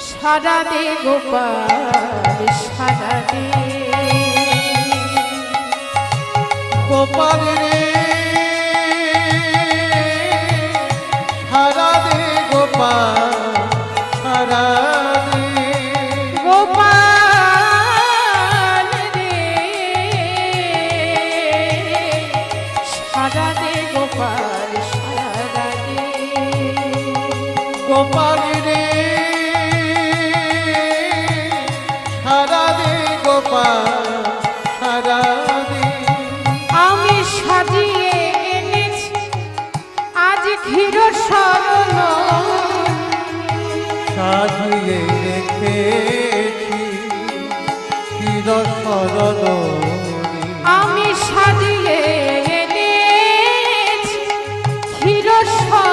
সারা দে গোপাল সারা দে গোপাল রে সারা দে গোপাল সারা দে গোপাল রে সারা দে গোপাল সারা দে গোপাল রে সারা দে গোপাল সারা দে আমি সাজিয়ে এনেছি আজ ক্ষীর শরণ সাজিয়ে রেখেছি চির শরণ